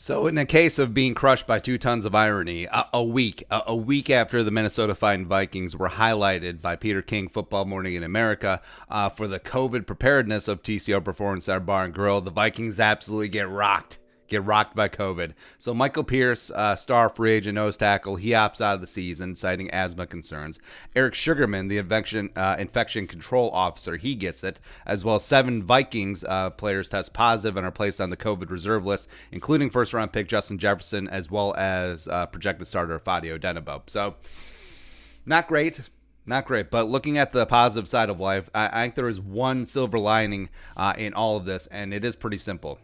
So, in the case of being crushed by 2 tons of irony, a week after the Minnesota Vikings were highlighted by Peter King, Football Morning in America, for the COVID preparedness of TCO Performance Center Bar and Grill, the Vikings absolutely get rocked. Get rocked by COVID. So Michael Pierce, star free agent nose tackle, he opts out of the season, citing asthma concerns. Eric Sugarman, the infection control officer, he gets it, as well as 7 Vikings players test positive and are placed on the COVID reserve list, including first-round pick Justin Jefferson, as well as projected starter Fadio Denebo. So, not great. Not great, but looking at the positive side of life, I think there is one silver lining in all of this, and it is pretty simple.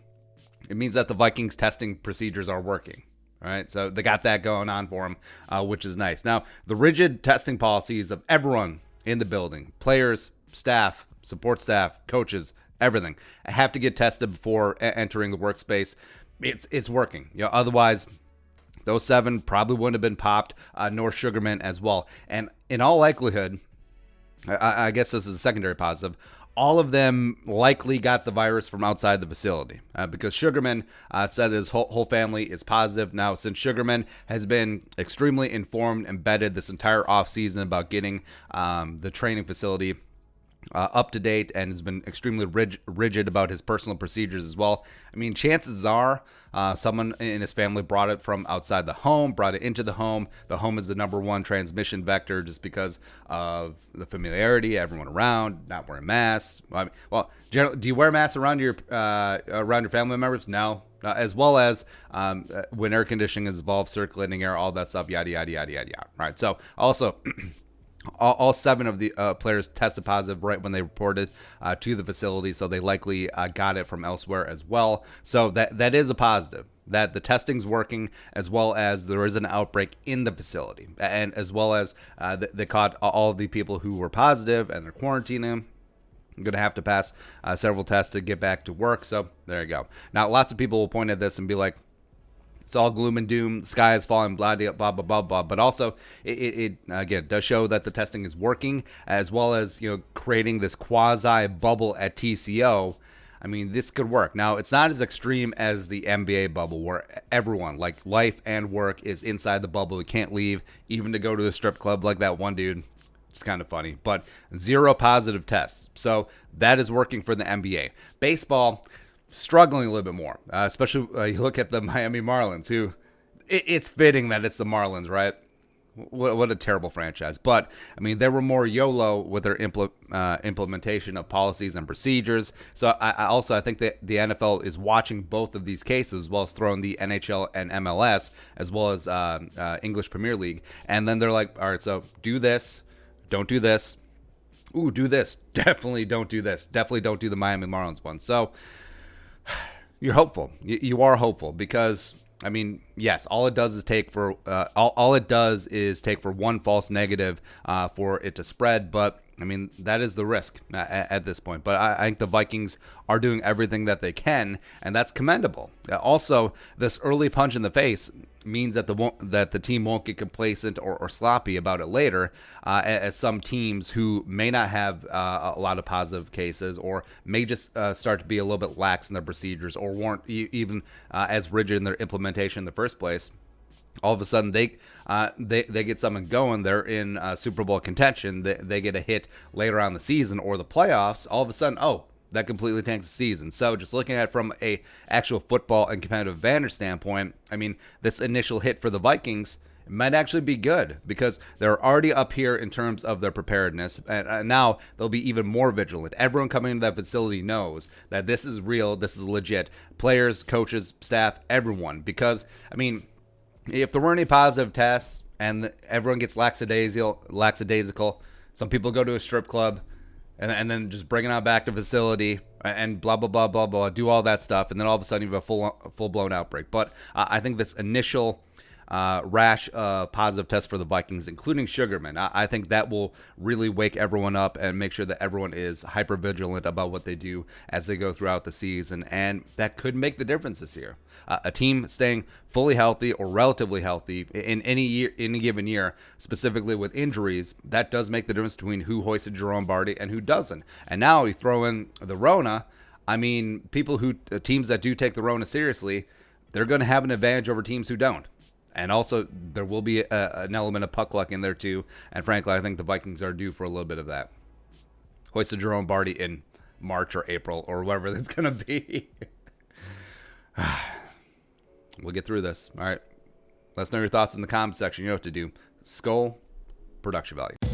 It means that the Vikings testing procedures are working. All right, so they got that going on for them, which is nice. Now, the rigid testing policies of everyone in the building, players, staff, support staff, coaches, everything, have to get tested before entering the workspace. It's working. Otherwise, those 7 probably wouldn't have been popped, nor Sugarman as well. And in all likelihood, I guess this is a secondary positive, all of them likely got the virus from outside the facility because Sugarman said his whole family is positive. Now, since Sugarman has been extremely informed, embedded this entire offseason about getting the training facility up to date and has been extremely rigid about his personal procedures as well. I mean, chances are someone in his family brought it from outside the home, brought it into the home. The home is the number one transmission vector just because of the familiarity, everyone around, not wearing masks. Do you wear masks around your family members? No. As well as when air conditioning is involved, circulating air, all that stuff, yada, yada, yada, yada, yada. Right. So also, all 7 of the players tested positive right when they reported to the facility, so they likely got it from elsewhere as well. So that is a positive, that the testing's working, as well as there is an outbreak in the facility, and as well as they caught all of the people who were positive and they're quarantining. I'm going to have to pass several tests to get back to work, so there you go. Now, lots of people will point at this and be like, it's all gloom and doom, the sky is falling, blah, blah, blah, blah, blah, blah. But also, it again, does show that the testing is working, as well as, creating this quasi-bubble at TCO. I mean, this could work. Now, it's not as extreme as the NBA bubble, where everyone, like life and work, is inside the bubble. You can't leave, even to go to the strip club like that one dude. It's kind of funny. But 0 positive tests. So that is working for the NBA. Baseball, struggling a little bit more, especially you look at the Miami Marlins, who it's fitting that it's the Marlins, right? What a terrible franchise. But, I mean, they were more YOLO with their implementation of policies and procedures. So I think that the NFL is watching both of these cases, as well as throwing the NHL and MLS, as well as English Premier League. And then they're like, all right, so do this, don't do this. Ooh, do this. Definitely don't do this. Definitely don't do the Miami Marlins one. So you're hopeful. You are hopeful because, I mean, yes, all it does is take for one false negative for it to spread. But I mean, that is the risk at this point. But I think the Vikings are doing everything that they can, and that's commendable. Also, this early punch in the face means that the team won't get complacent or sloppy about it later, as some teams who may not have a lot of positive cases or may just start to be a little bit lax in their procedures or weren't even as rigid in their implementation in the first place. All of a sudden, they get something going. They're in Super Bowl contention. They get a hit later on in the season or the playoffs. All of a sudden, that completely tanks the season. So just looking at it from a actual football and competitive advantage standpoint, I mean, this initial hit for the Vikings might actually be good because they're already up here in terms of their preparedness, and now they'll be even more vigilant. Everyone coming into that facility knows that this is real, this is legit. Players, coaches, staff, everyone. Because, I mean, if there weren't any positive tests and everyone gets lackadaisical, some people go to a strip club and then just bring it on back to facility and blah, blah, blah, blah, blah, do all that stuff. And then all of a sudden you have a full-blown outbreak. But I think this initial rash of positive tests for the Vikings, including Sugarman, I think that will really wake everyone up and make sure that everyone is hyper vigilant about what they do as they go throughout the season, and that could make the difference this year. A team staying fully healthy or relatively healthy in any given year, specifically with injuries, that does make the difference between who hoisted Jerome Barty and who doesn't. And now you throw in the Rona. I mean, teams that do take the Rona seriously they're going to have an advantage over teams who don't. And also, there will be an element of puck luck in there, too. And frankly, I think the Vikings are due for a little bit of that. Hoist the Jerome Barty in March or April or whatever that's going to be. We'll get through this. All right. Let us know your thoughts in the comments section. You know what to do. Skull, production value.